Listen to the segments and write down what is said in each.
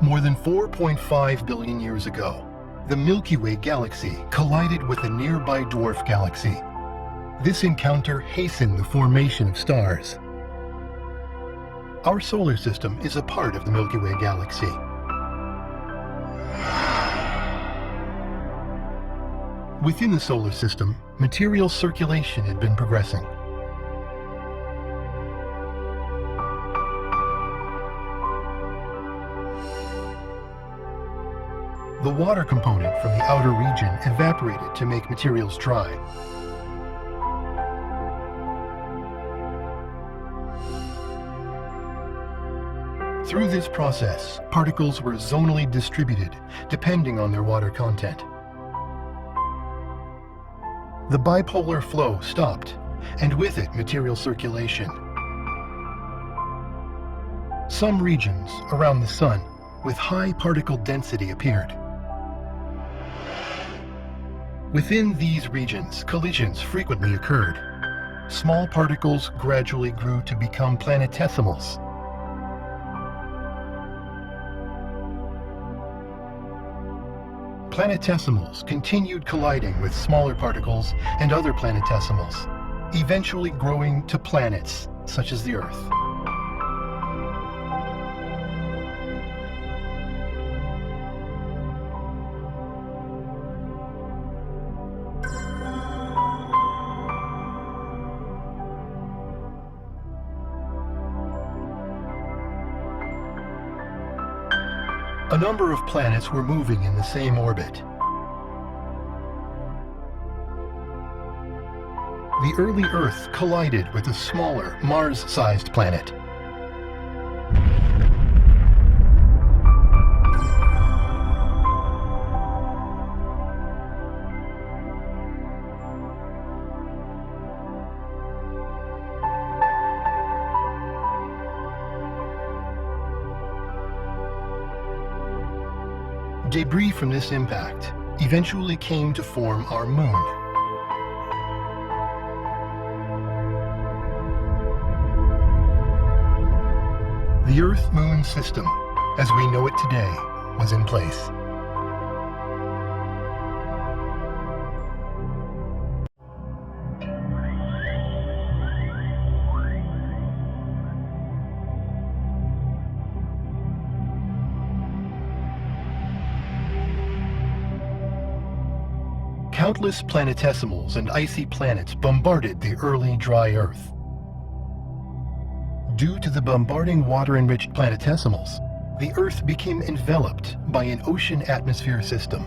More than 4.5 billion years ago, the Milky Way galaxy collided with a nearby dwarf galaxy. This encounter hastened the formation of stars. Our solar system is a part of the Milky Way galaxy. Within the solar system, material circulation had been progressing. The water component from the outer region evaporated to make materials dry. Through this process, particles were zonally distributed depending on their water content. The bipolar flow stopped, and with it material circulation. Some regions around the Sun with high particle density appeared. Within these regions, collisions frequently occurred. Small particles gradually grew to become planetesimals. Planetesimals continued colliding with smaller particles and other planetesimals, eventually growing to planets, such as the Earth. A number of planets were moving in the same orbit. The early Earth collided with a smaller, Mars-sized planet. Debris from this impact eventually came to form our moon. The Earth-Moon system, as we know it today, was in place. Countless planetesimals and icy planets bombarded the early dry Earth. Due to the bombarding water-enriched planetesimals, the Earth became enveloped by an ocean atmosphere system.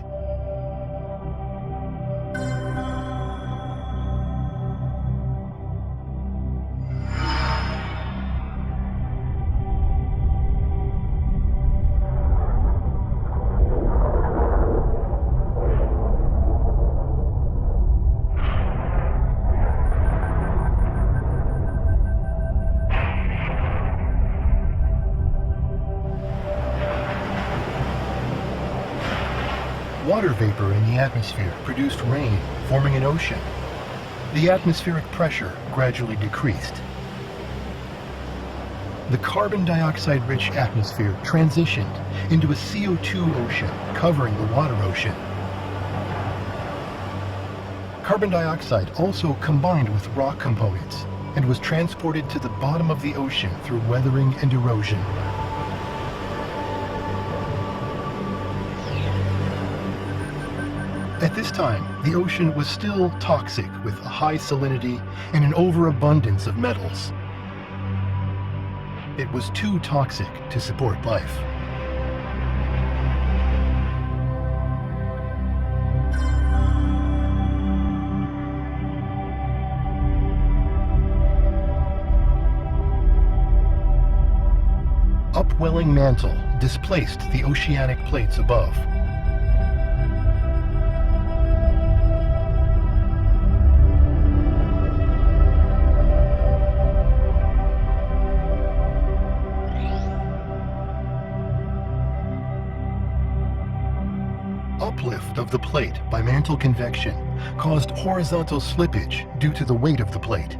Water vapor in the atmosphere produced rain, forming an ocean. The atmospheric pressure gradually decreased. The carbon dioxide-rich atmosphere transitioned into a CO2 ocean, covering the water ocean. Carbon dioxide also combined with rock components and was transported to the bottom of the ocean through weathering and erosion. At this time, the ocean was still toxic with a high salinity and an overabundance of metals. It was too toxic to support life. Upwelling mantle displaced the oceanic plates above. Uplift of the plate by mantle convection caused horizontal slippage due to the weight of the plate.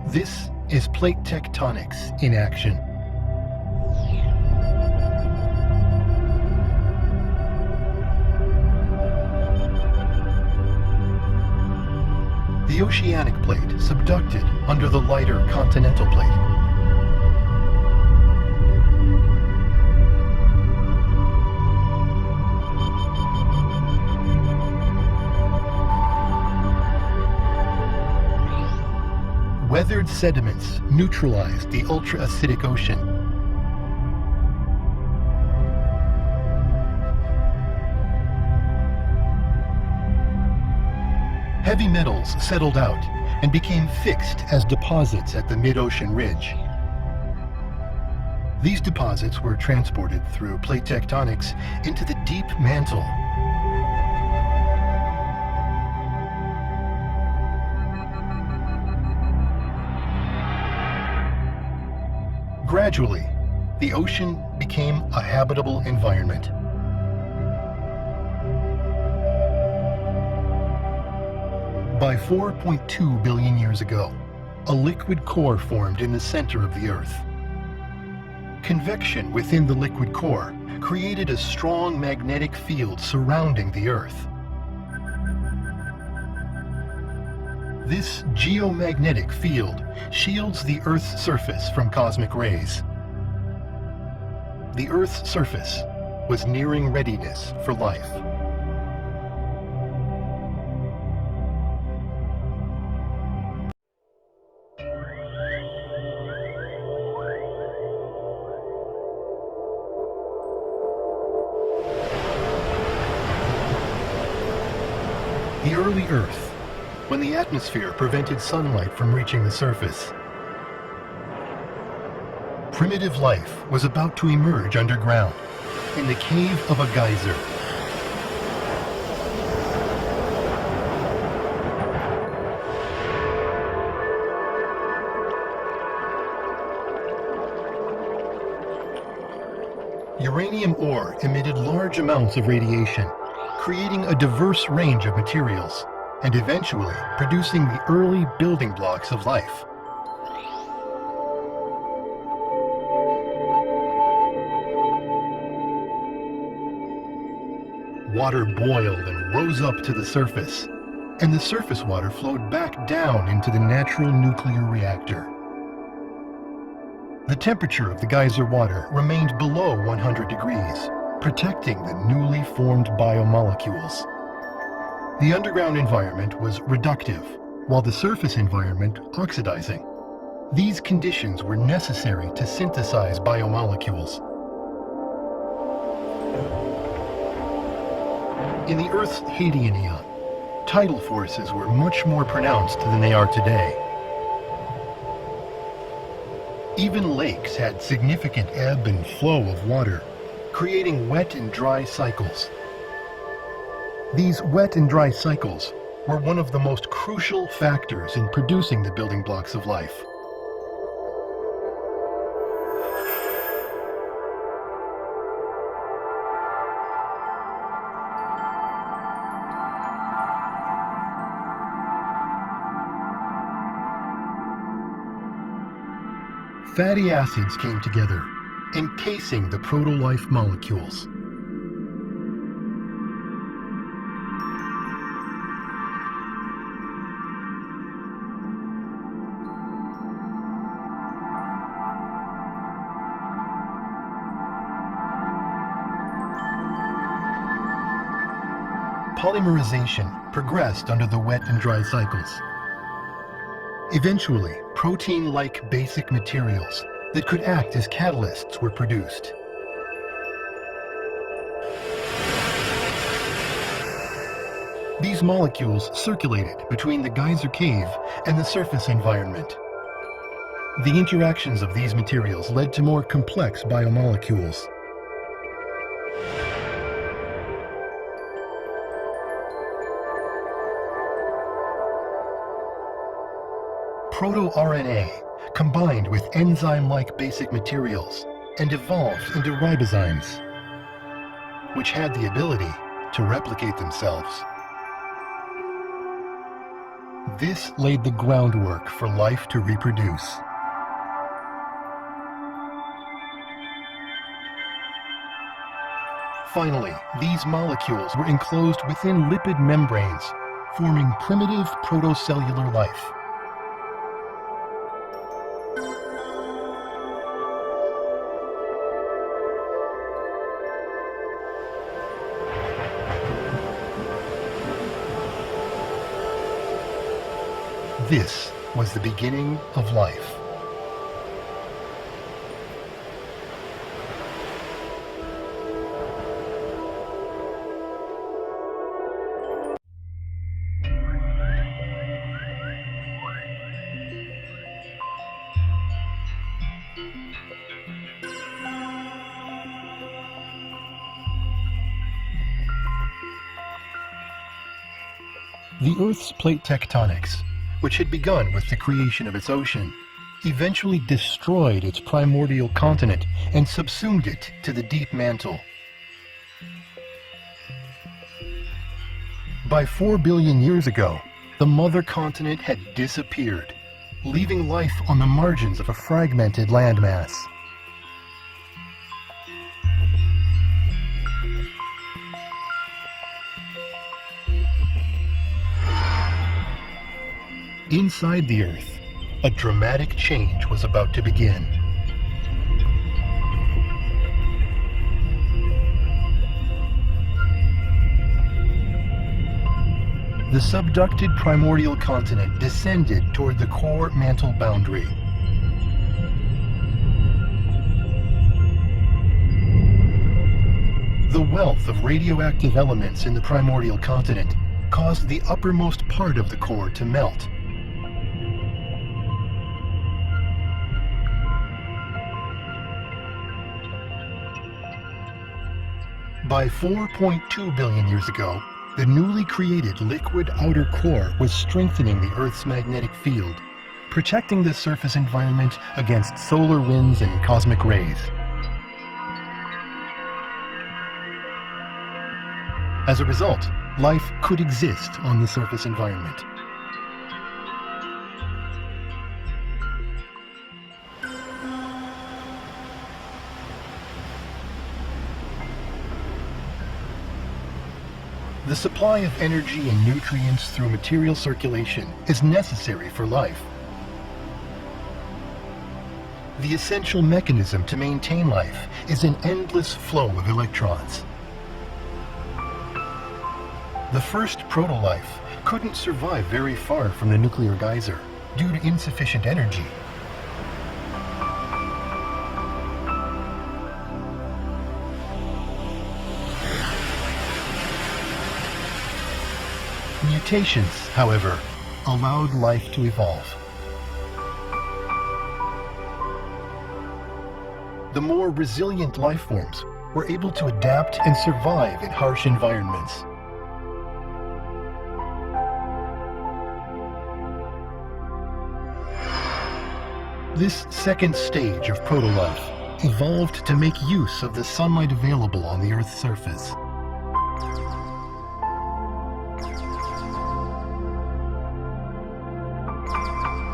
This is plate tectonics in action. the oceanic plate subducted under the lighter continental plate. Weathered sediments neutralized the ultra-acidic ocean. Heavy metals settled out and became fixed as deposits at the mid-ocean ridge. These deposits were transported through plate tectonics into the deep mantle. Gradually, the ocean became a habitable environment. By 4.2 billion years ago, a liquid core formed in the center of the Earth. Convection within the liquid core created a strong magnetic field surrounding the Earth. This geomagnetic field shields the Earth's surface from cosmic rays. The Earth's surface was nearing readiness for life. The early Earth, when the atmosphere prevented sunlight from reaching the surface. Primitive life was about to emerge underground, in the cave of a geyser. Uranium ore emitted large amounts of radiation, creating a diverse range of materials, and eventually producing the early building blocks of life. Water boiled and rose up to the surface, and the surface water flowed back down into the natural nuclear reactor. The temperature of the geyser water remained below 100 degrees, protecting the newly formed biomolecules. The underground environment was reductive, while the surface environment oxidizing. These conditions were necessary to synthesize biomolecules. In the Earth's Hadean eon, tidal forces were much more pronounced than they are today. Even lakes had significant ebb and flow of water, creating wet and dry cycles. These wet and dry cycles were one of the most crucial factors in producing the building blocks of life. Fatty acids came together, encasing the proto-life molecules. Polymerization progressed under the wet and dry cycles. Eventually, protein-like basic materials that could act as catalysts were produced. These molecules circulated between the geyser cave and the surface environment. The interactions of these materials led to more complex biomolecules. Proto-RNA combined with enzyme-like basic materials and evolved into ribozymes, which had the ability to replicate themselves. This laid the groundwork for life to reproduce. Finally, these molecules were enclosed within lipid membranes, forming primitive protocellular life. This was the beginning of life. The Earth's plate tectonics, which had begun with the creation of its ocean, eventually destroyed its primordial continent and subsumed it to the deep mantle. By 4 billion years ago, the mother continent had disappeared, leaving life on the margins of a fragmented landmass. Inside the Earth, a dramatic change was about to begin. The subducted primordial continent descended toward the core mantle boundary. The wealth of radioactive elements in the primordial continent caused the uppermost part of the core to melt. By 4.2 billion years ago, the newly created liquid outer core was strengthening the Earth's magnetic field, protecting the surface environment against solar winds and cosmic rays. As a result, life could exist on the surface environment. The supply of energy and nutrients through material circulation is necessary for life. The essential mechanism to maintain life is an endless flow of electrons. The first proto-life couldn't survive very far from the nuclear geyser due to insufficient energy. Mutations, however, allowed life to evolve. The more resilient life forms were able to adapt and survive in harsh environments. This second stage of proto-life evolved to make use of the sunlight available on the Earth's surface.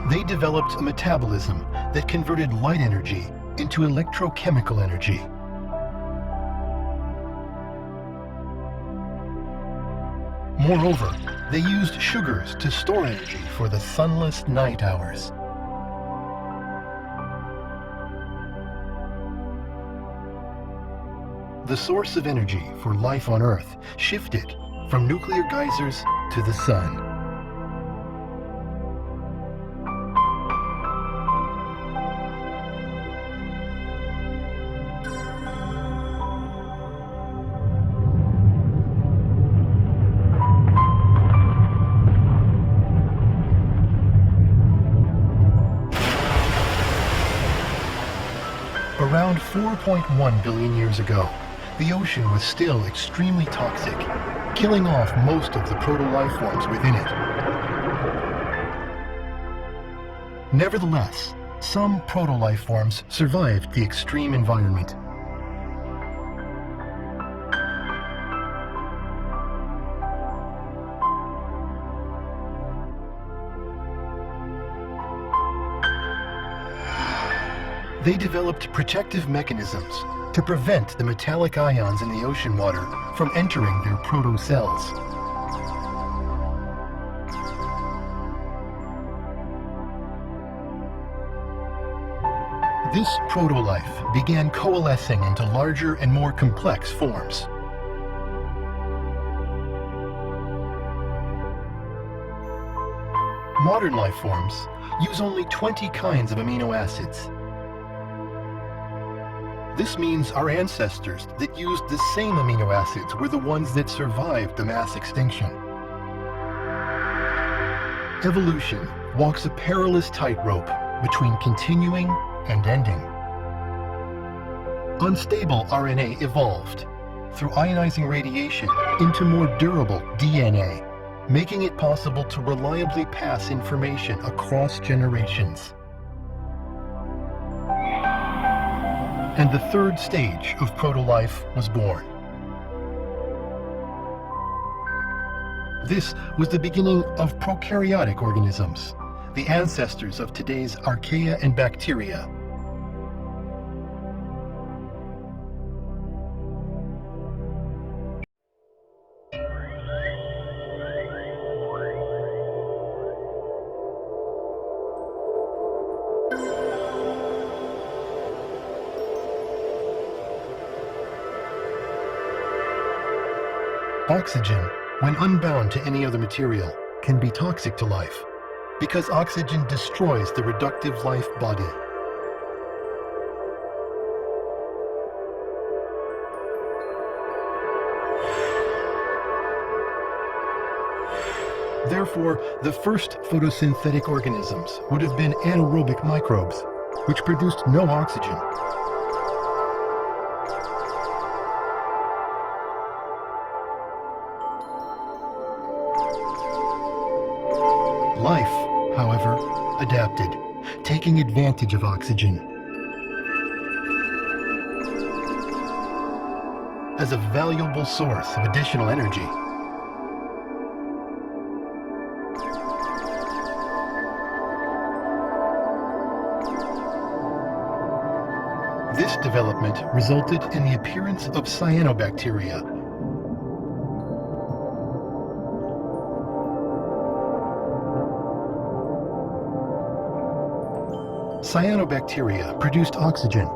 They developed a metabolism that converted light energy into electrochemical energy. Moreover, they used sugars to store energy for the sunless night hours. The source of energy for life on Earth shifted from nuclear geysers to the sun. Around 4.1 billion years ago, the ocean was still extremely toxic, killing off most of the proto-life forms within it. Nevertheless, some proto-life forms survived the extreme environment. They developed protective mechanisms to prevent the metallic ions in the ocean water from entering their proto-cells. This proto-life began coalescing into larger and more complex forms. Modern life forms use only 20 kinds of amino acids. This means our ancestors that used the same amino acids were the ones that survived the mass extinction. Evolution walks a perilous tightrope between continuing and ending. Unstable RNA evolved through ionizing radiation into more durable DNA, making it possible to reliably pass information across generations. And the third stage of proto-life was born. This was the beginning of prokaryotic organisms, the ancestors of today's archaea and bacteria. Oxygen, when unbound to any other material, can be toxic to life because oxygen destroys the reductive life body. Therefore, the first photosynthetic organisms would have been anaerobic microbes, which produced no oxygen. Life, however, adapted, taking advantage of oxygen as a valuable source of additional energy. This development resulted in the appearance of cyanobacteria. Cyanobacteria produced oxygen,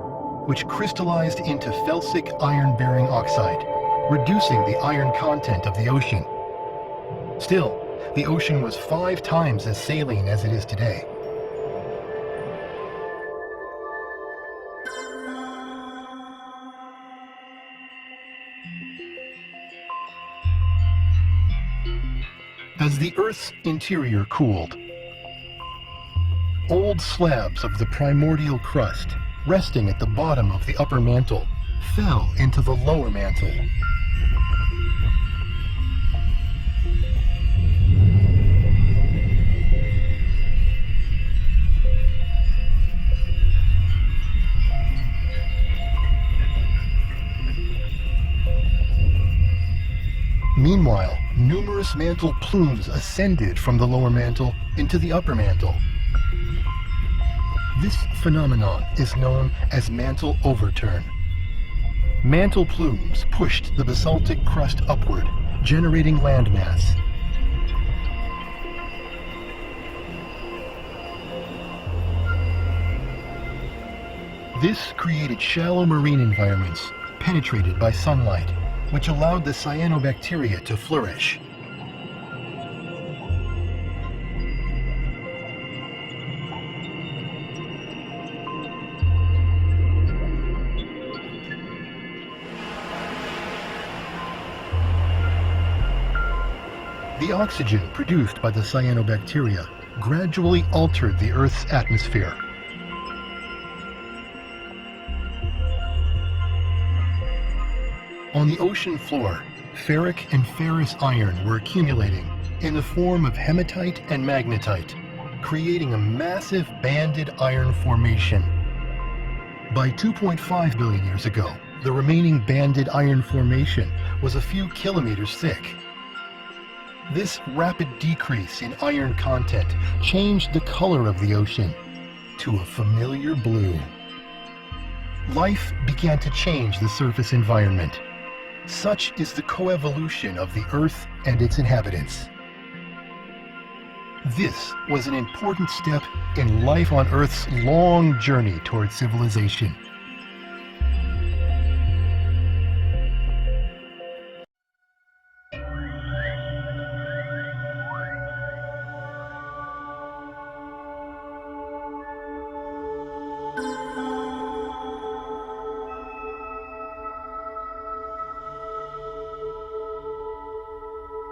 which crystallized into felsic iron-bearing oxide, reducing the iron content of the ocean. Still, the ocean was 5 times as saline as it is today. As the Earth's interior cooled, old slabs of the primordial crust, resting at the bottom of the upper mantle, fell into the lower mantle. Meanwhile, numerous mantle plumes ascended from the lower mantle into the upper mantle. This phenomenon is known as mantle overturn. Mantle plumes pushed the basaltic crust upward, generating landmass. This created shallow marine environments penetrated by sunlight, which allowed the cyanobacteria to flourish. The oxygen produced by the cyanobacteria gradually altered the Earth's atmosphere. On the ocean floor, ferric and ferrous iron were accumulating in the form of hematite and magnetite, creating a massive banded iron formation. By 2.5 billion years ago, the remaining banded iron formation was a few kilometers thick. This rapid decrease in iron content changed the color of the ocean to a familiar blue. Life began to change the surface environment. Such is the coevolution of the Earth and its inhabitants. This was an important step in life on Earth's long journey towards civilization.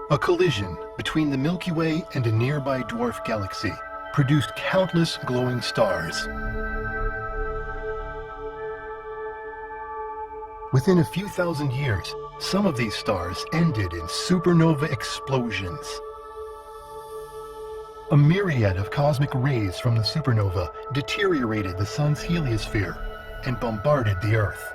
A collision between the Milky Way and a nearby dwarf galaxy produced countless glowing stars. Within a few thousand years, some of these stars ended in supernova explosions. A myriad of cosmic rays from the supernova deteriorated the sun's heliosphere and bombarded the Earth.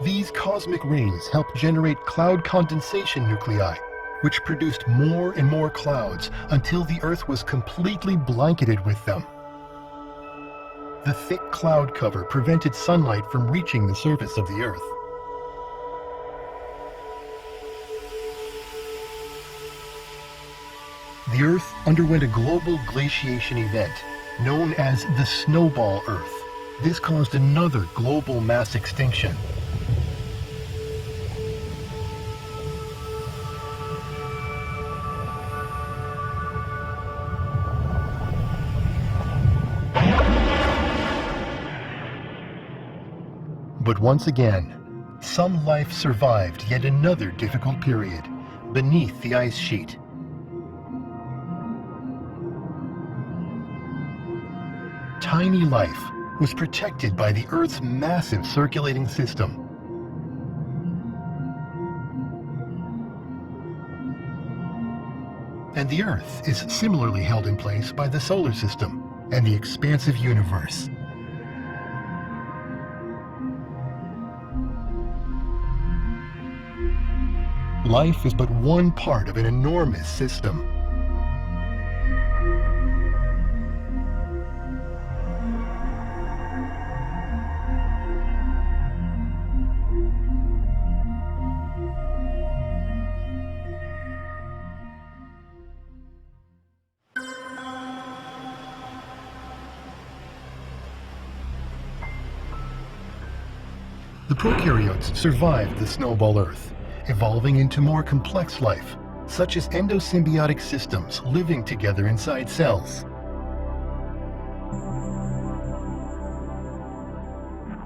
These cosmic rays helped generate cloud condensation nuclei, which produced more and more clouds until the Earth was completely blanketed with them. The thick cloud cover prevented sunlight from reaching the surface of the Earth. The Earth underwent a global glaciation event known as the Snowball Earth. This caused another global mass extinction. But once again, some life survived yet another difficult period beneath the ice sheet. Tiny life was protected by the Earth's massive circulating system. And the Earth is similarly held in place by the solar system and the expansive universe. Life is but one part of an enormous system. The prokaryotes survived the Snowball Earth, evolving into more complex life, such as endosymbiotic systems living together inside cells.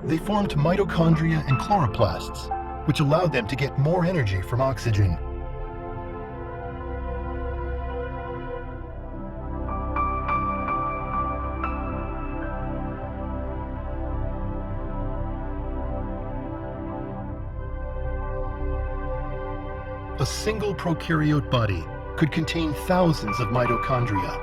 They formed mitochondria and chloroplasts, which allowed them to get more energy from oxygen. A single prokaryote body could contain thousands of mitochondria.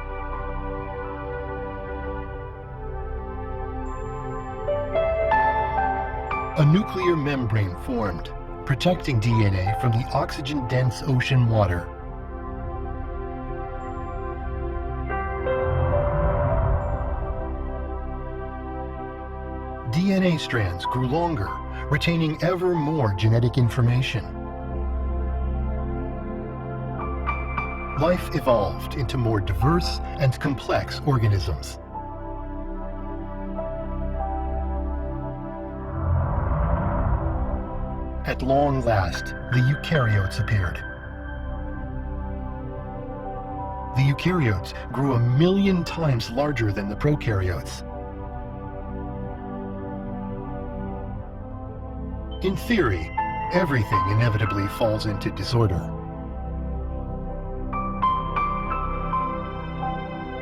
A nuclear membrane formed, protecting DNA from the oxygen-dense ocean water. DNA strands grew longer, retaining ever more genetic information. Life evolved into more diverse and complex organisms. At long last, the eukaryotes appeared. The eukaryotes grew 1,000,000 times larger than the prokaryotes. In theory, everything inevitably falls into disorder.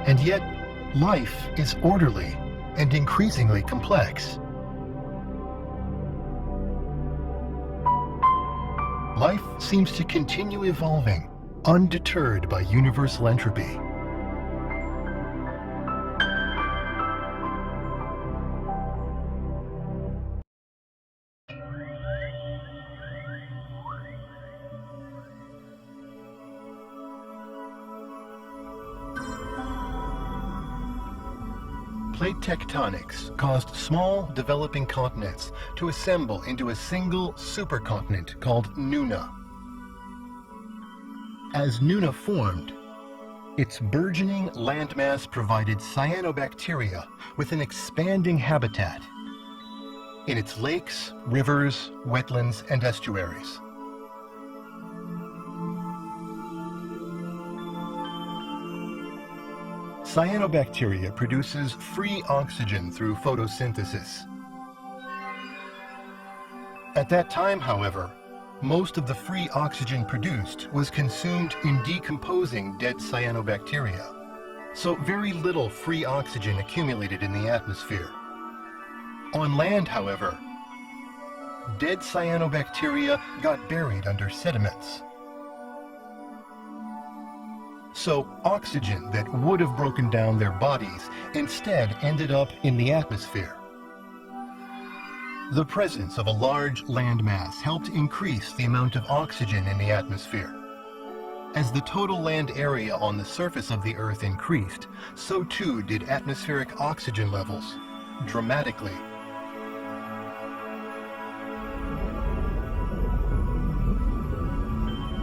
And yet, life is orderly and increasingly complex. Life seems to continue evolving, undeterred by universal entropy. Plate tectonics caused small developing continents to assemble into a single supercontinent called Nuna. As Nuna formed, its burgeoning landmass provided cyanobacteria with an expanding habitat in its lakes, rivers, wetlands, and estuaries. Cyanobacteria produces free oxygen through photosynthesis. At that time, however, most of the free oxygen produced was consumed in decomposing dead cyanobacteria, so very little free oxygen accumulated in the atmosphere. On land, however, dead cyanobacteria got buried under sediments. So oxygen that would have broken down their bodies instead ended up in the atmosphere. The presence of a large landmass helped increase the amount of oxygen in the atmosphere. As the total land area on the surface of the Earth increased, so too did atmospheric oxygen levels, dramatically.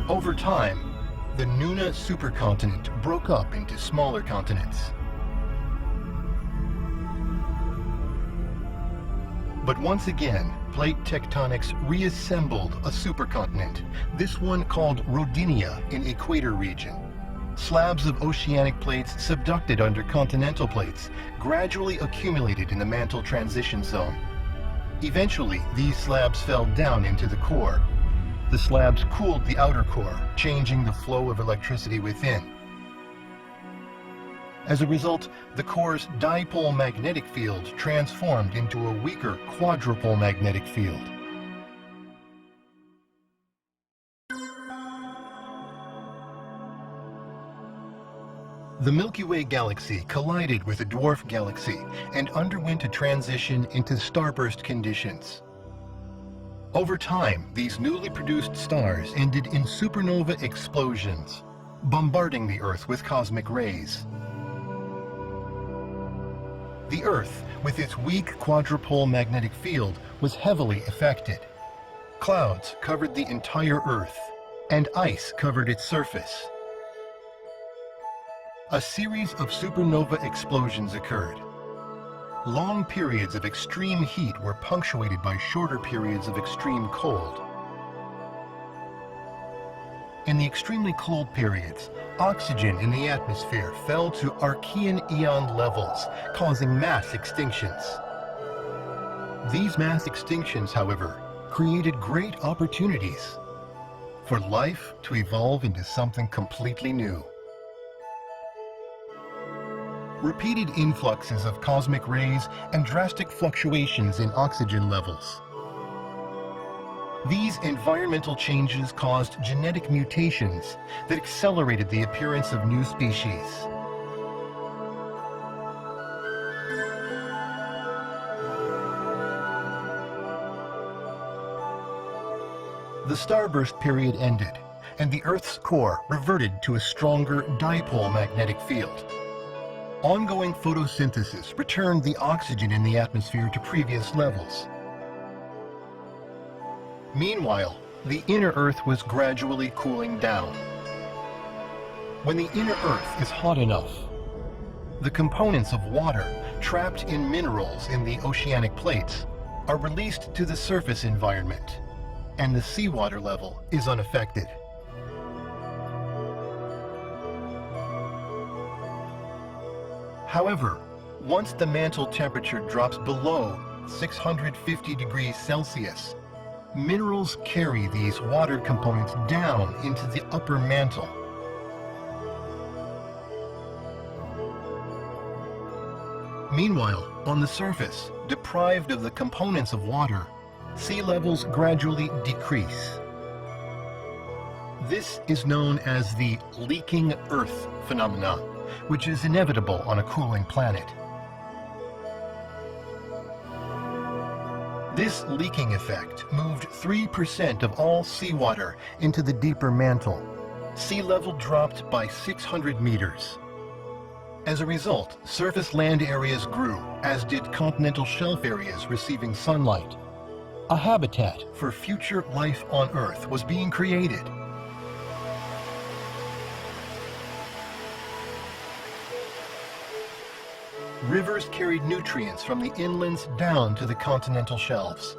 Over time, the Nuna supercontinent broke up into smaller continents. But once again, plate tectonics reassembled a supercontinent, this one called Rodinia in Equator region. Slabs of oceanic plates subducted under continental plates gradually accumulated in the mantle transition zone. Eventually, these slabs fell down into the core. The slabs cooled the outer core, changing the flow of electricity within. As a result, the core's dipole magnetic field transformed into a weaker quadrupole magnetic field. The Milky Way galaxy collided with a dwarf galaxy and underwent a transition into starburst conditions. Over time, these newly produced stars ended in supernova explosions, bombarding the Earth with cosmic rays. The Earth, with its weak quadrupole magnetic field, was heavily affected. Clouds covered the entire Earth, and ice covered its surface. A series of supernova explosions occurred. Long periods of extreme heat were punctuated by shorter periods of extreme cold. In the extremely cold periods, oxygen in the atmosphere fell to Archean eon levels, causing mass extinctions. These mass extinctions, however, created great opportunities for life to evolve into something completely new. Repeated influxes of cosmic rays and drastic fluctuations in oxygen levels. These environmental changes caused genetic mutations that accelerated the appearance of new species. The starburst period ended, and the Earth's core reverted to a stronger dipole magnetic field. Ongoing photosynthesis returned the oxygen in the atmosphere to previous levels. Meanwhile, the inner Earth was gradually cooling down. When the inner Earth is hot enough, the components of water trapped in minerals in the oceanic plates are released to the surface environment, and the seawater level is unaffected. However, once the mantle temperature drops below 650 degrees Celsius, minerals carry these water components down into the upper mantle. Meanwhile, on the surface, deprived of the components of water, sea levels gradually decrease. This is known as the leaking Earth phenomenon, which is inevitable on a cooling planet. This leaking effect moved 3% of all seawater into the deeper mantle. Sea level dropped by 600 meters. As a result, surface land areas grew, as did continental shelf areas receiving sunlight. A habitat for future life on Earth was being created. Rivers carried nutrients from the inlands down to the continental shelves.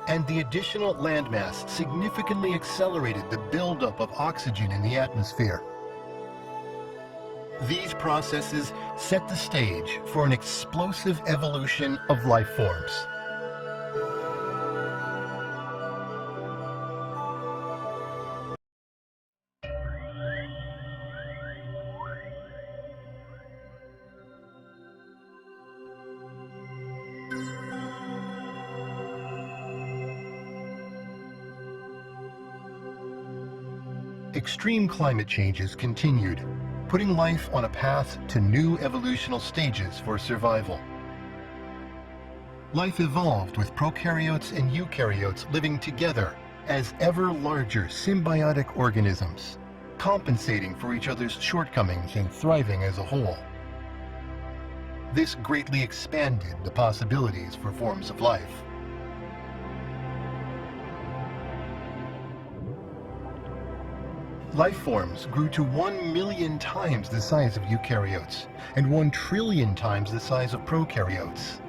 And the additional landmass significantly accelerated the buildup of oxygen in the atmosphere. These processes set the stage for an explosive evolution of life forms. Extreme climate changes continued, putting life on a path to new evolutional stages for survival. Life evolved with prokaryotes and eukaryotes living together as ever larger symbiotic organisms, compensating for each other's shortcomings and thriving as a whole. This greatly expanded the possibilities for forms of life. Life forms grew to 1 million times the size of eukaryotes and 1 trillion times the size of prokaryotes.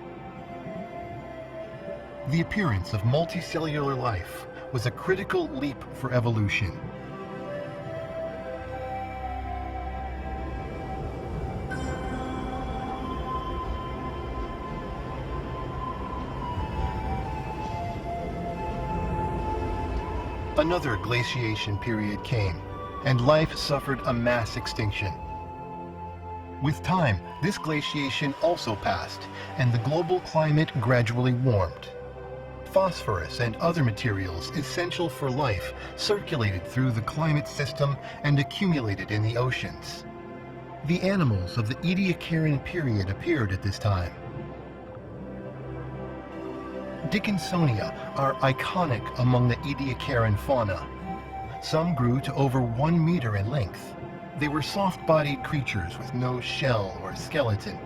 The appearance of multicellular life was a critical leap for evolution. Another glaciation period came, and life suffered a mass extinction. With time, this glaciation also passed, and the global climate gradually warmed. Phosphorus and other materials essential for life circulated through the climate system and accumulated in the oceans. The animals of the Ediacaran period appeared at this time. Dickinsonia are iconic among the Ediacaran fauna. Some grew to over 1 meter in length. They were soft-bodied creatures with no shell or skeleton.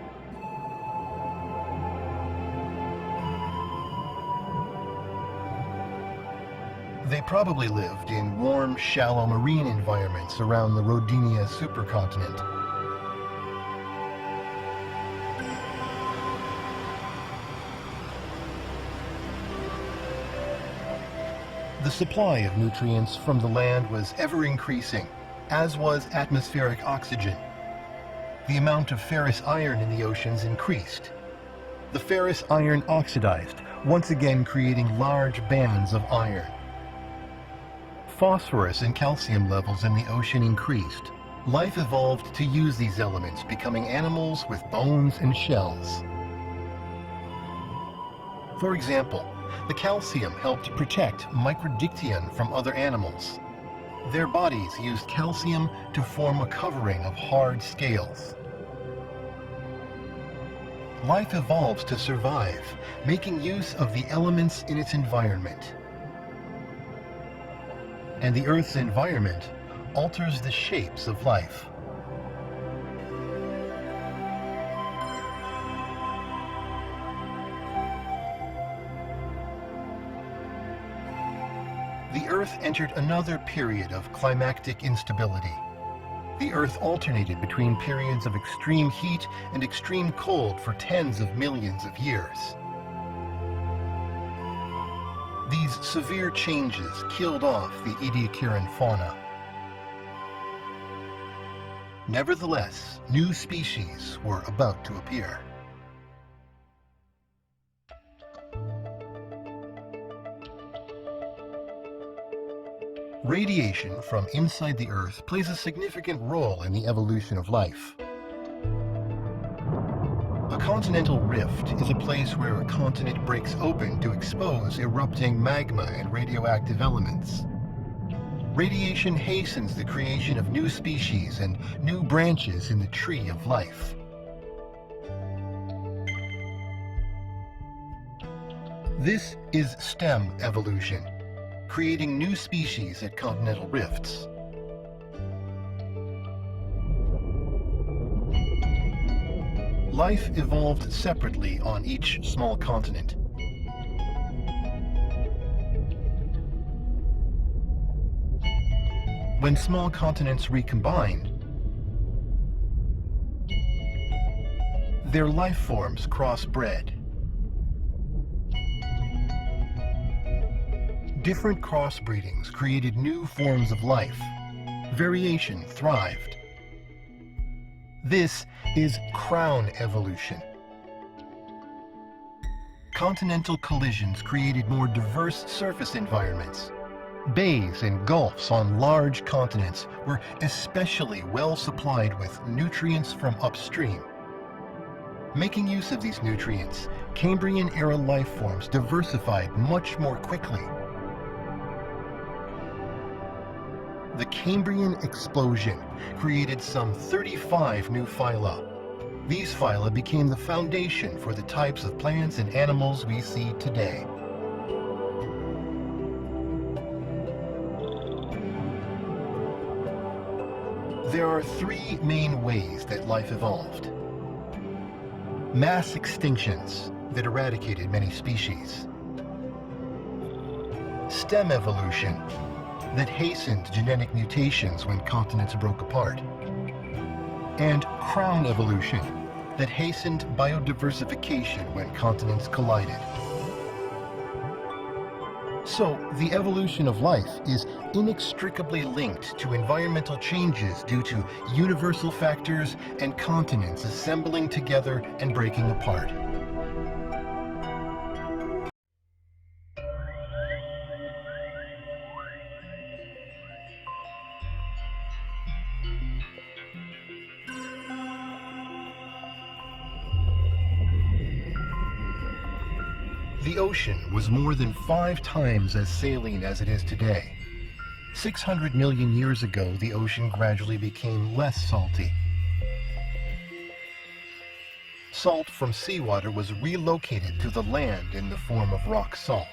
They probably lived in warm, shallow marine environments around the Rodinia supercontinent. The supply of nutrients from the land was ever increasing, as was atmospheric oxygen. The amount of ferrous iron in the oceans increased. The ferrous iron oxidized, once again creating large bands of iron. Phosphorus and calcium levels in the ocean increased. Life evolved to use these elements, becoming animals with bones and shells. For example, the calcium helped protect Microdictyon from other animals. Their bodies used calcium to form a covering of hard scales. Life evolves to survive, making use of the elements in its environment. And the Earth's environment alters the shapes of life. The Earth entered another period of climactic instability. The Earth alternated between periods of extreme heat and extreme cold for tens of millions of years. These severe changes killed off the Ediacaran fauna. Nevertheless, new species were about to appear. Radiation from inside the Earth plays a significant role in the evolution of life. A continental rift is a place where a continent breaks open to expose erupting magma and radioactive elements. Radiation hastens the creation of new species and new branches in the tree of life. This is STEM evolution, creating new species at continental rifts. life evolved separately on each small continent. When small continents recombined, their life forms crossbred. Different crossbreedings created new forms of life. Variation thrived. This is crown evolution. Continental collisions created more diverse surface environments. Bays and gulfs on large continents were especially well supplied with nutrients from upstream. Making use of these nutrients, Cambrian-era life forms diversified much more quickly. The Cambrian explosion created some 35 new phyla. These phyla became the foundation for the types of plants and animals we see today. There are three main ways that life evolved. Mass extinctions that eradicated many species. Stem evolution that hastened genetic mutations when continents broke apart. And crown evolution that hastened biodiversification when continents collided. So, the evolution of life is inextricably linked to environmental changes due to universal factors and continents assembling together and breaking apart. The ocean was more than 5 times as saline as it is today. 600 million years ago, the ocean gradually became less salty. Salt from seawater was relocated to the land in the form of rock salt.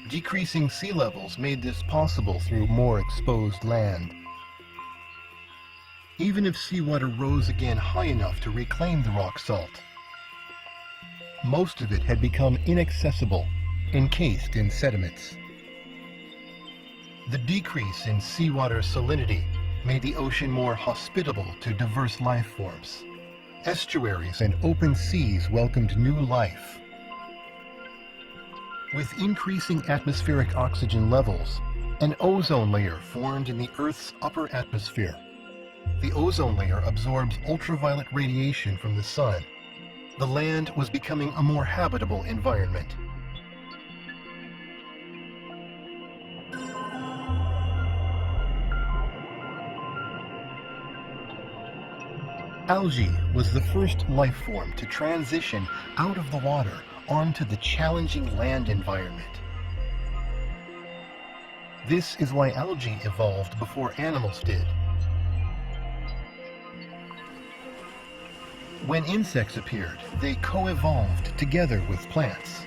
Decreasing sea levels made this possible through more exposed land. Even if seawater rose again high enough to reclaim the rock salt, most of it had become inaccessible, encased in sediments. The decrease in seawater salinity made the ocean more hospitable to diverse life forms. Estuaries and open seas welcomed new life. With increasing atmospheric oxygen levels, an ozone layer formed in the Earth's upper atmosphere. The ozone layer absorbs ultraviolet radiation from the sun. The land was becoming a more habitable environment. Algae was the first life form to transition out of the water onto the challenging land environment. This is why algae evolved before animals did. When insects appeared, they co-evolved together with plants.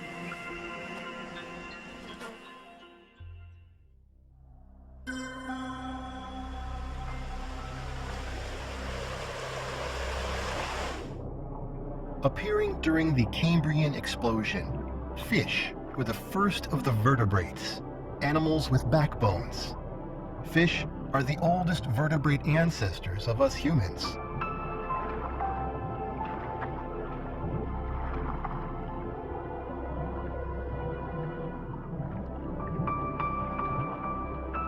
Appearing during the Cambrian explosion, fish were the first of the vertebrates, animals with backbones. Fish are the oldest vertebrate ancestors of us humans.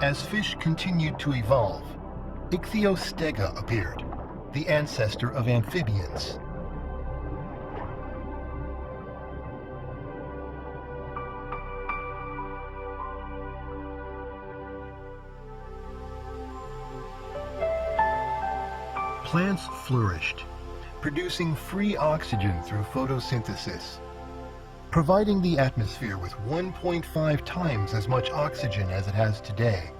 As fish continued to evolve, Ichthyostega appeared, the ancestor of amphibians. Plants flourished, producing free oxygen through photosynthesis, providing the atmosphere with 1.5 times as much oxygen as it has today.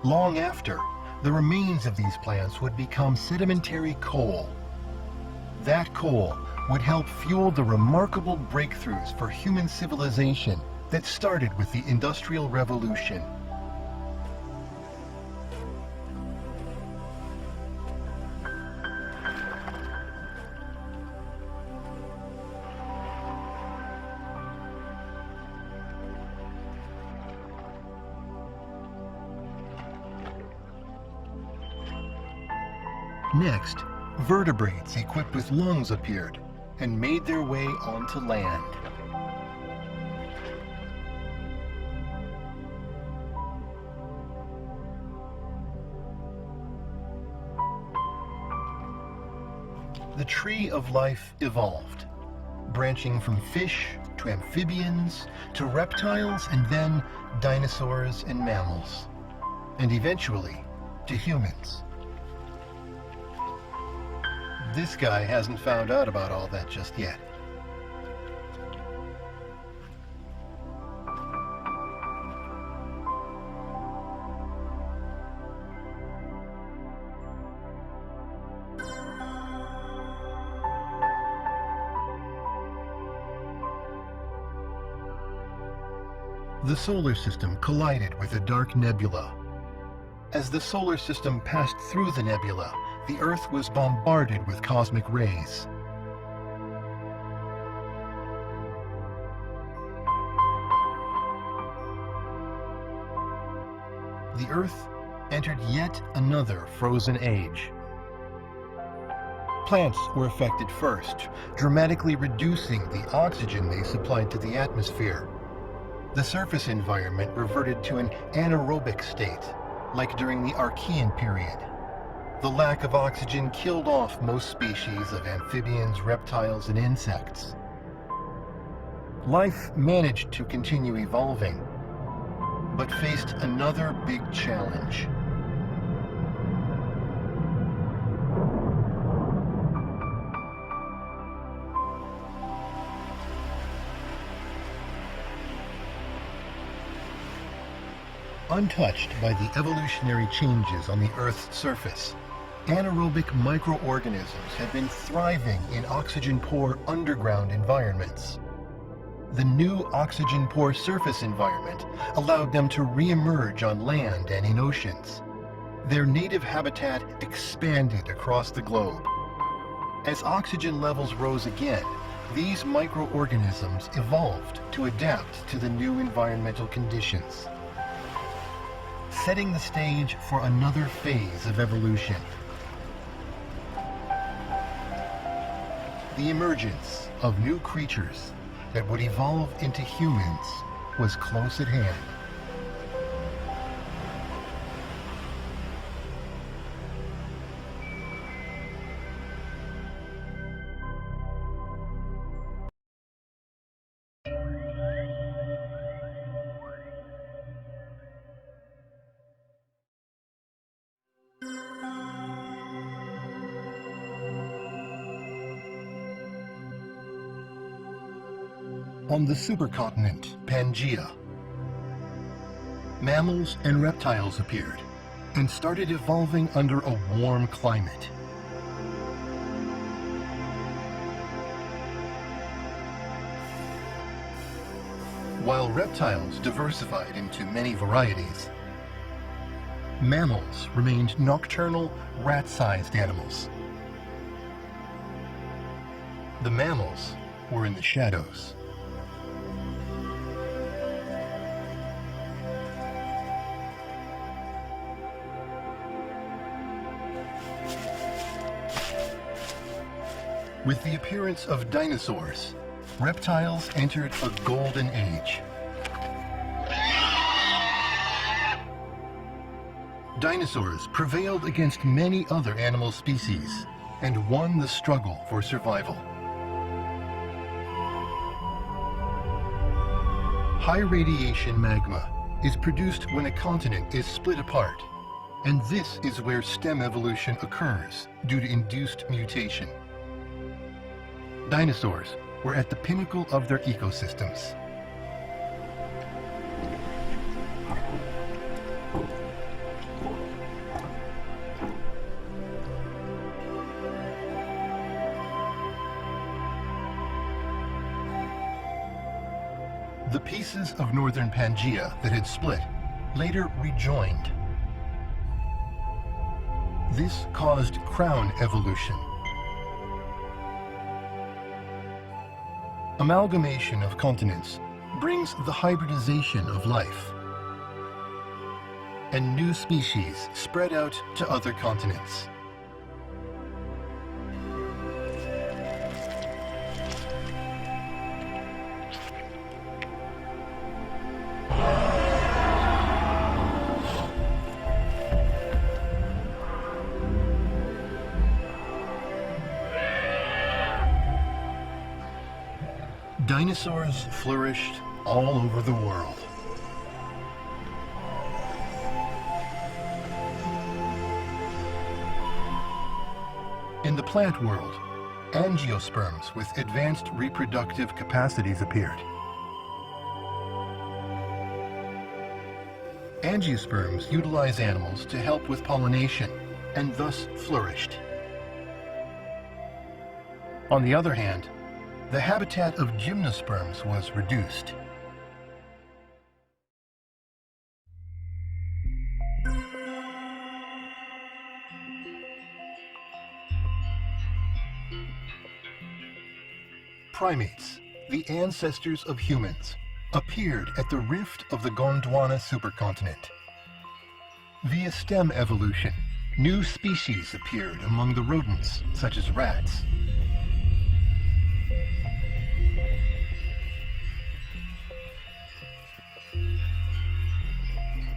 Long after, the remains of these plants would become sedimentary coal. That coal would help fuel the remarkable breakthroughs for human civilization that started with the Industrial Revolution. Next, vertebrates equipped with lungs appeared and made their way onto land. The tree of life evolved, branching from fish to amphibians to reptiles and then dinosaurs and mammals, and eventually to humans. This guy hasn't found out about all that just yet. The solar system collided with a dark nebula. As the solar system passed through the nebula, the Earth was bombarded with cosmic rays. The Earth entered yet another frozen age. Plants were affected first, dramatically reducing the oxygen they supplied to the atmosphere. The surface environment reverted to an anaerobic state, like during the Archean period. The lack of oxygen killed off most species of amphibians, reptiles, and insects. Life managed to continue evolving, but faced another big challenge. Untouched by the evolutionary changes on the Earth's surface, anaerobic microorganisms had been thriving in oxygen-poor underground environments. The new oxygen-poor surface environment allowed them to re-emerge on land and in oceans. Their native habitat expanded across the globe. As oxygen levels rose again, these microorganisms evolved to adapt to the new environmental conditions, setting the stage for another phase of evolution. The emergence of new creatures that would evolve into humans was close at hand. On the supercontinent Pangaea, mammals and reptiles appeared and started evolving under a warm climate. While reptiles diversified into many varieties, mammals remained nocturnal, rat-sized animals. The mammals were in the shadows. With the appearance of dinosaurs, reptiles entered a golden age. Dinosaurs prevailed against many other animal species and won the struggle for survival. High radiation magma is produced when a continent is split apart, and this is where stem evolution occurs due to induced mutation. Dinosaurs were at the pinnacle of their ecosystems. The pieces of northern Pangaea that had split later rejoined. This caused crown evolution. Amalgamation of continents brings the hybridization of life, and new species spread out to other continents. Dinosaurs flourished all over the world. In the plant world, angiosperms with advanced reproductive capacities appeared. Angiosperms utilize animals to help with pollination and thus flourished. On the other hand, the habitat of gymnosperms was reduced. Primates, the ancestors of humans, appeared at the rift of the Gondwana supercontinent. Via stem evolution, new species appeared among the rodents, such as rats.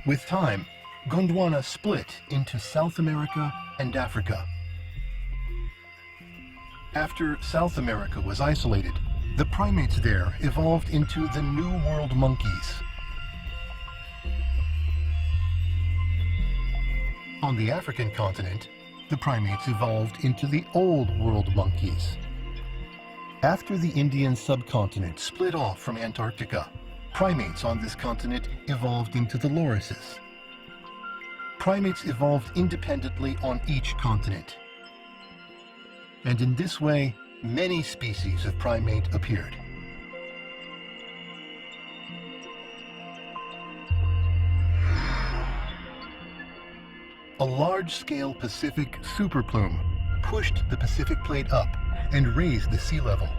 With time, Gondwana split into South America and Africa. After South America was isolated, the primates there evolved into the New World monkeys. On the African continent, the primates evolved into the Old World monkeys. After the Indian subcontinent split off from Antarctica, primates on this continent evolved into the lorises. Primates evolved independently on each continent. And in this way, many species of primate appeared. A large-scale Pacific superplume pushed the Pacific plate up and raised the sea level.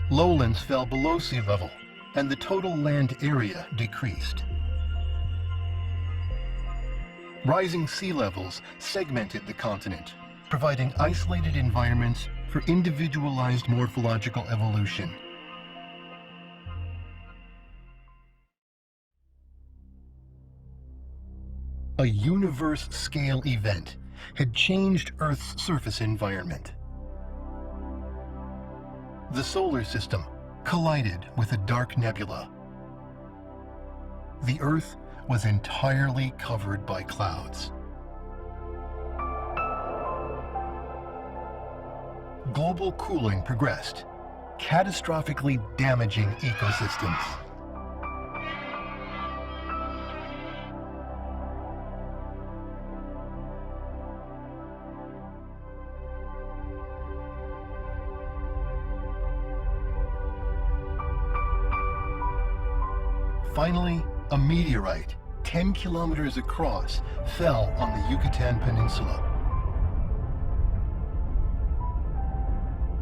Lowlands fell below sea level, and the total land area decreased. Rising sea levels segmented the continent, providing isolated environments for individualized morphological evolution. A universe-scale event had changed Earth's surface environment. The solar system collided with a dark nebula. The Earth was entirely covered by clouds. Global cooling progressed, catastrophically damaging ecosystems. Finally, a meteorite 10 kilometers across fell on the Yucatan Peninsula.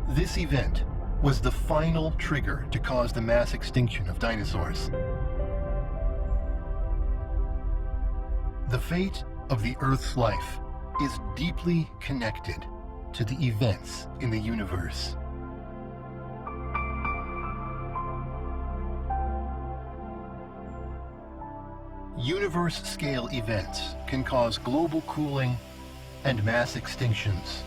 This event was the final trigger to cause the mass extinction of dinosaurs. The fate of the Earth's life is deeply connected to the events in the universe. Universe-scale events can cause global cooling and mass extinctions.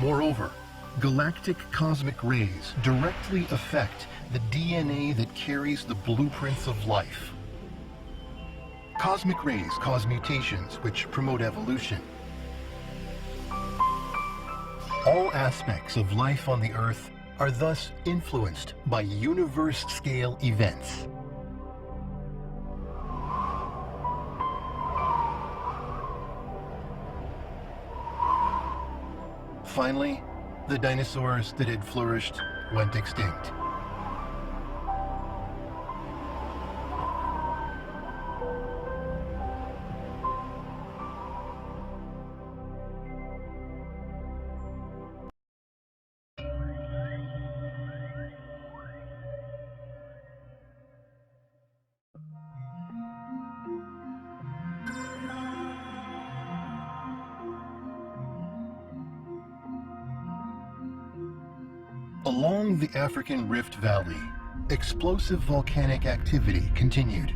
Moreover, galactic cosmic rays directly affect the DNA that carries the blueprints of life. Cosmic rays cause mutations which promote evolution. All aspects of life on the Earth are thus influenced by universe-scale events. Finally, the dinosaurs that had flourished went extinct. Along the African Rift Valley, explosive volcanic activity continued.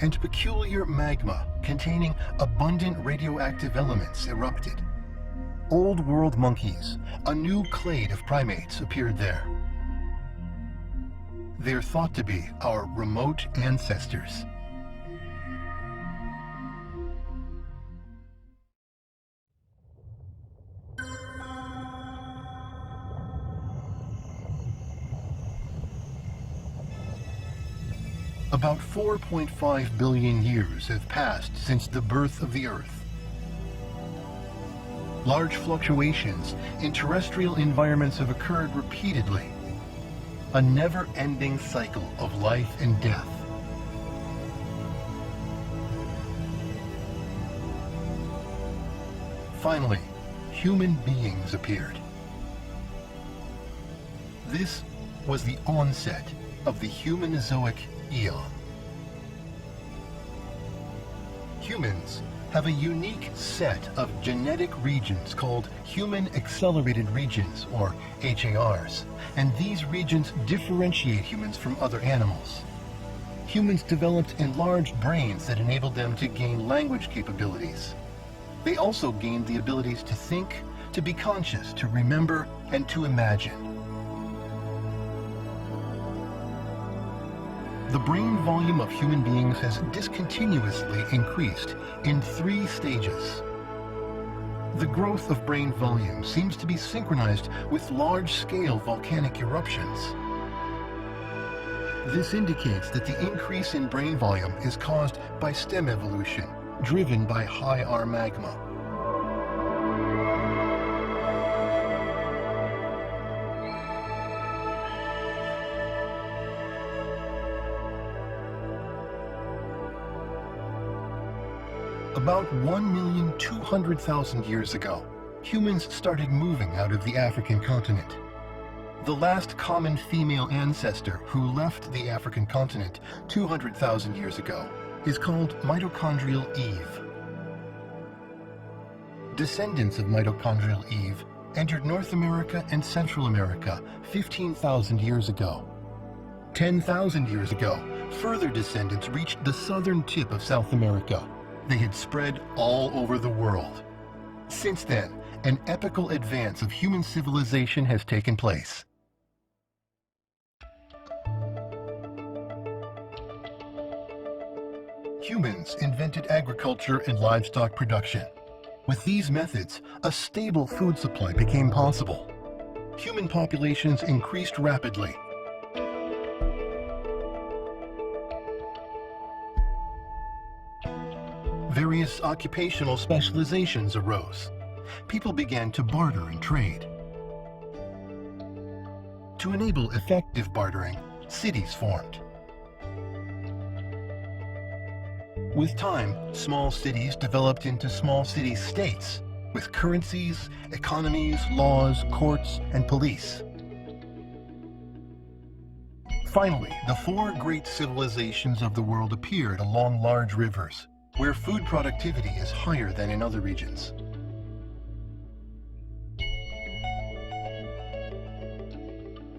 and peculiar magma containing abundant radioactive elements erupted. Old world monkeys, a new clade of primates, appeared there. They're thought to be our remote ancestors. About 4.5 billion years have passed since the birth of the Earth. Large fluctuations in terrestrial environments have occurred repeatedly, a never-ending cycle of life and death. Finally, human beings appeared. This was the onset of the Humanozoic Eon. Humans have a unique set of genetic regions called Human Accelerated Regions, or HARs, and these regions differentiate humans from other animals. Humans developed enlarged brains that enabled them to gain language capabilities. They also gained the abilities to think, to be conscious, to remember, and to imagine. The brain volume of human beings has discontinuously increased in 3 stages. The growth of brain volume seems to be synchronized with large-scale volcanic eruptions. This indicates that the increase in brain volume is caused by stem evolution, driven by high R magma. About 1,200,000 years ago, humans started moving out of the African continent. The last common female ancestor who left the African continent 200,000 years ago is called mitochondrial Eve. Descendants of mitochondrial Eve entered North America and Central America 15,000 years ago. 10,000 years ago, further descendants reached the southern tip of South America. They had spread all over the world. Since then, an epical advance of human civilization has taken place. Humans invented agriculture and livestock production. With these methods, a stable food supply became possible. Human populations increased rapidly. Various occupational specializations arose. People began to barter and trade. To enable effective bartering, cities formed. With time, small cities developed into small city-states, with currencies, economies, laws, courts, and police. Finally, the 4 great civilizations of the world appeared along large rivers, where food productivity is higher than in other regions.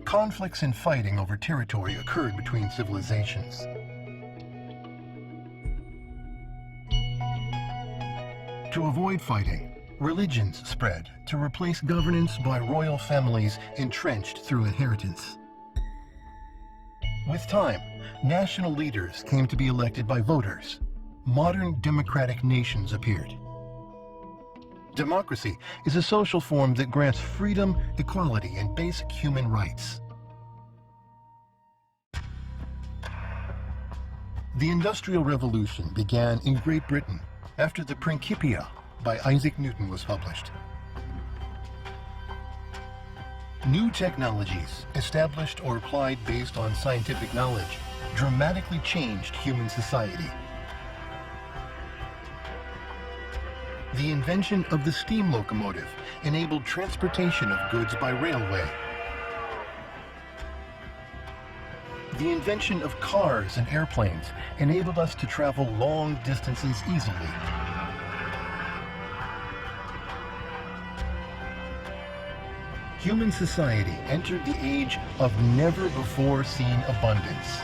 Conflicts and fighting over territory occurred between civilizations. To avoid fighting, religions spread to replace governance by royal families entrenched through inheritance. With time, national leaders came to be elected by voters. Modern democratic nations appeared. Democracy is a social form that grants freedom, equality, and basic human rights. The Industrial Revolution began in Great Britain after the Principia by Isaac Newton was published. New technologies, established or applied based on scientific knowledge, dramatically changed human society. The invention of the steam locomotive enabled transportation of goods by railway. The invention of cars and airplanes enabled us to travel long distances easily. Human society entered the age of never-before-seen abundance.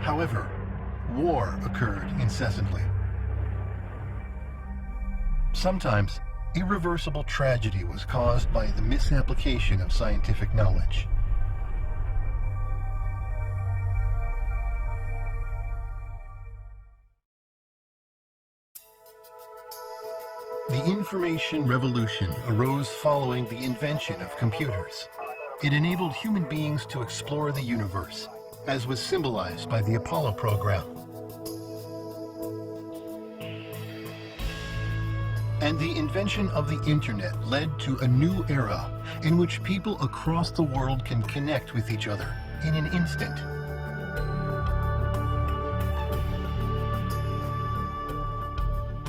However, war occurred incessantly. Sometimes, irreversible tragedy was caused by the misapplication of scientific knowledge. The information revolution arose following the invention of computers. It enabled human beings to explore the universe, as was symbolized by the Apollo program. And the invention of the internet led to a new era in which people across the world can connect with each other in an instant.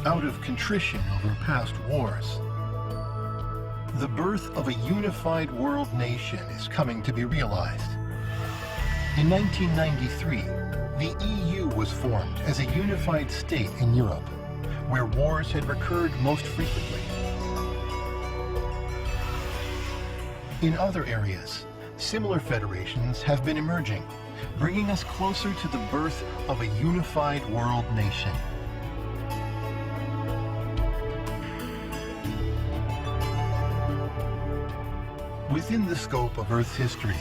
Out of contrition over past wars, the birth of a unified world nation is coming to be realized. In 1993, the EU was formed as a unified state in Europe, where wars had recurred most frequently. In other areas, similar federations have been emerging, bringing us closer to the birth of a unified world nation. Within the scope of Earth's history,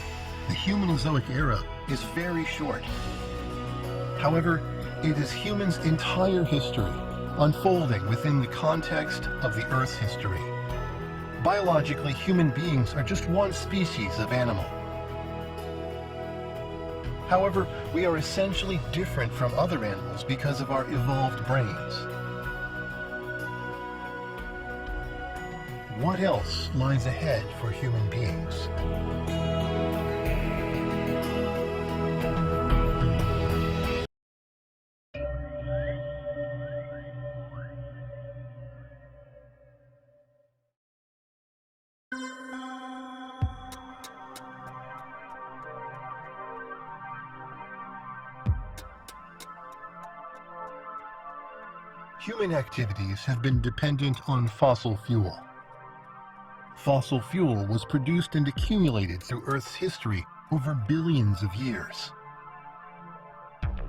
the Humanozoic era is very short. However, it is humans' entire history, unfolding within the context of the Earth's history. Biologically, human beings are just one species of animal. However, we are essentially different from other animals because of our evolved brains. What else lies ahead for human beings? Human activities have been dependent on fossil fuel. Fossil fuel was produced and accumulated through Earth's history over billions of years.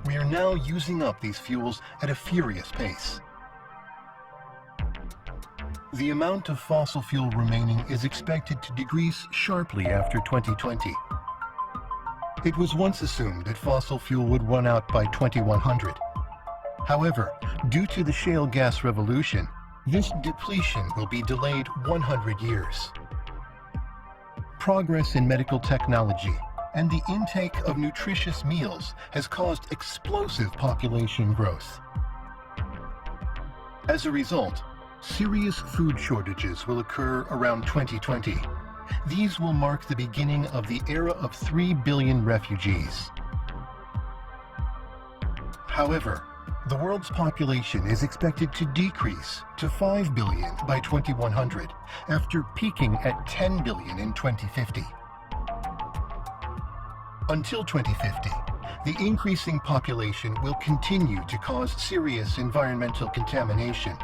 We are now using up these fuels at a furious pace. The amount of fossil fuel remaining is expected to decrease sharply after 2020. It was once assumed that fossil fuel would run out by 2100. However, due to the shale gas revolution, this depletion will be delayed 100 years. Progress in medical technology and the intake of nutritious meals has caused explosive population growth. As a result, serious food shortages will occur around 2020. These will mark the beginning of the era of 3 billion refugees. However, the world's population is expected to decrease to 5 billion by 2100, after peaking at 10 billion in 2050. Until 2050, the increasing population will continue to cause serious environmental contamination.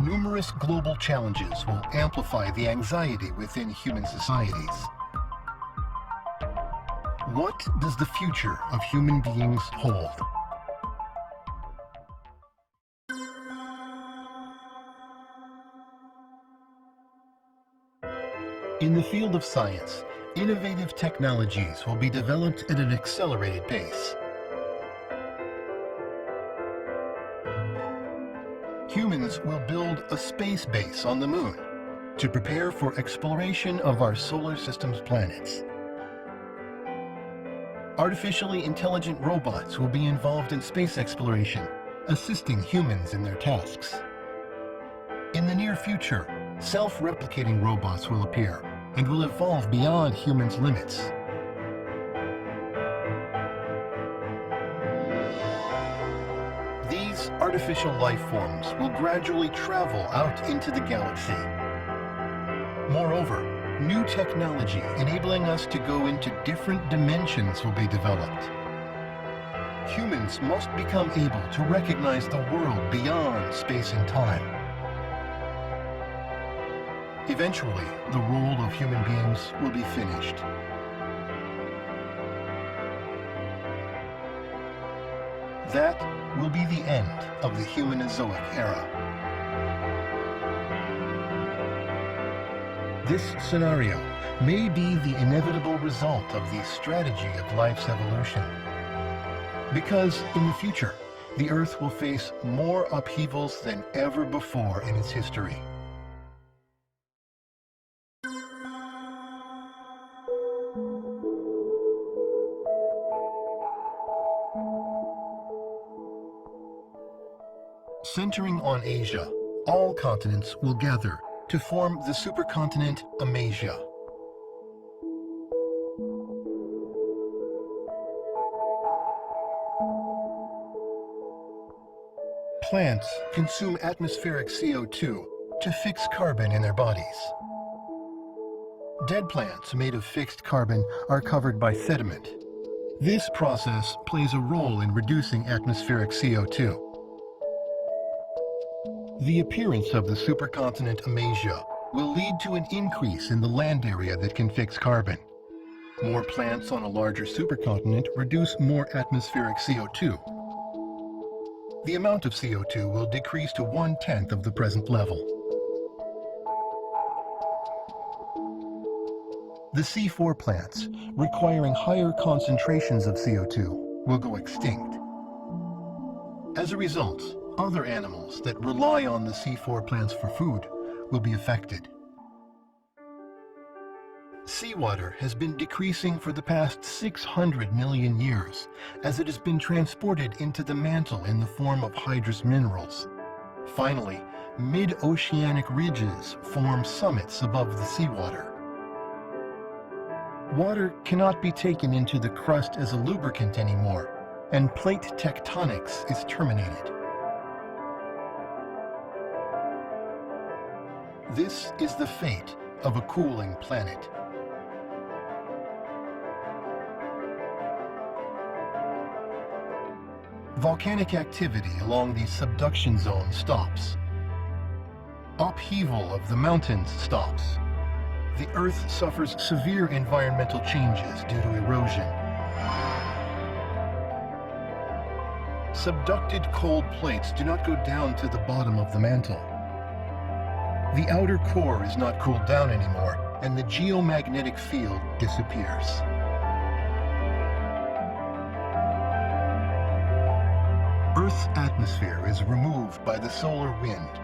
Numerous global challenges will amplify the anxiety within human societies. What does the future of human beings hold? In the field of science, innovative technologies will be developed at an accelerated pace. Humans will build a space base on the moon to prepare for exploration of our solar system's planets. Artificially intelligent robots will be involved in space exploration, assisting humans in their tasks. In the near future, self-replicating robots will appear and will evolve beyond humans' limits. These artificial life forms will gradually travel out into the galaxy. Moreover, new technology enabling us to go into different dimensions will be developed. Humans must become able to recognize the world beyond space and time. Eventually, the role of human beings will be finished. That will be the end of the Humanozoic era. This scenario may be the inevitable result of the strategy of life's evolution. Because in the future, the Earth will face more upheavals than ever before in its history. Centering on Asia, all continents will gather to form the supercontinent Amasia. Plants consume atmospheric CO2 to fix carbon in their bodies. Dead plants made of fixed carbon are covered by sediment. This process plays a role in reducing atmospheric CO2. The appearance of the supercontinent Amasia will lead to an increase in the land area that can fix carbon. More plants on a larger supercontinent reduce more atmospheric CO2. The amount of CO2 will decrease to 1/10 of the present level. The C4 plants, requiring higher concentrations of CO2, will go extinct. As a result, other animals that rely on the C4 plants for food will be affected. Seawater has been decreasing for the past 600 million years as it has been transported into the mantle in the form of hydrous minerals. Finally, mid-oceanic ridges form summits above the seawater. Water cannot be taken into the crust as a lubricant anymore, and plate tectonics is terminated. This is the fate of a cooling planet. Volcanic activity along the subduction zone stops. Upheaval of the mountains stops. The Earth suffers severe environmental changes due to erosion. Subducted cold plates do not go down to the bottom of the mantle. The outer core is not cooled down anymore, and the geomagnetic field disappears. Earth's atmosphere is removed by the solar wind.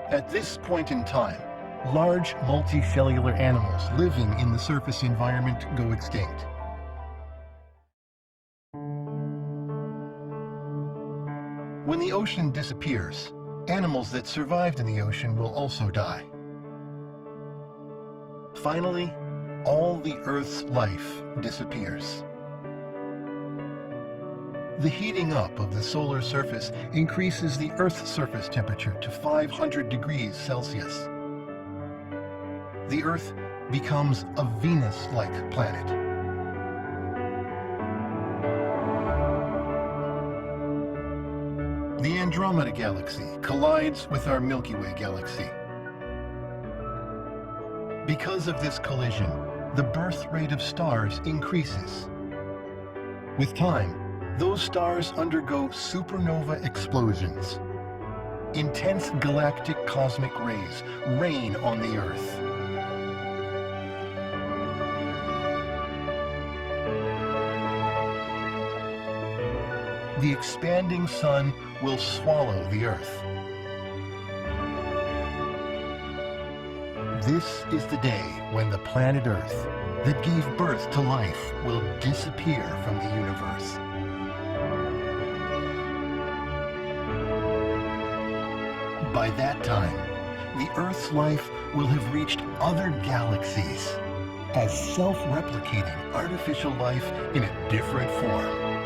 At this point in time, large multicellular animals living in the surface environment go extinct. When the ocean disappears, animals that survived in the ocean will also die. Finally, all the Earth's life disappears. The heating up of the solar surface increases the Earth's surface temperature to 500 degrees Celsius. The Earth becomes a Venus-like planet. The Andromeda Galaxy collides with our Milky Way galaxy. Because of this collision, the birth rate of stars increases. With time, those stars undergo supernova explosions. Intense galactic cosmic rays rain on the Earth. The expanding sun will swallow the Earth. This is the day when the planet Earth, that gave birth to life, will disappear from the universe. By that time, the Earth's life will have reached other galaxies as self-replicating artificial life in a different form.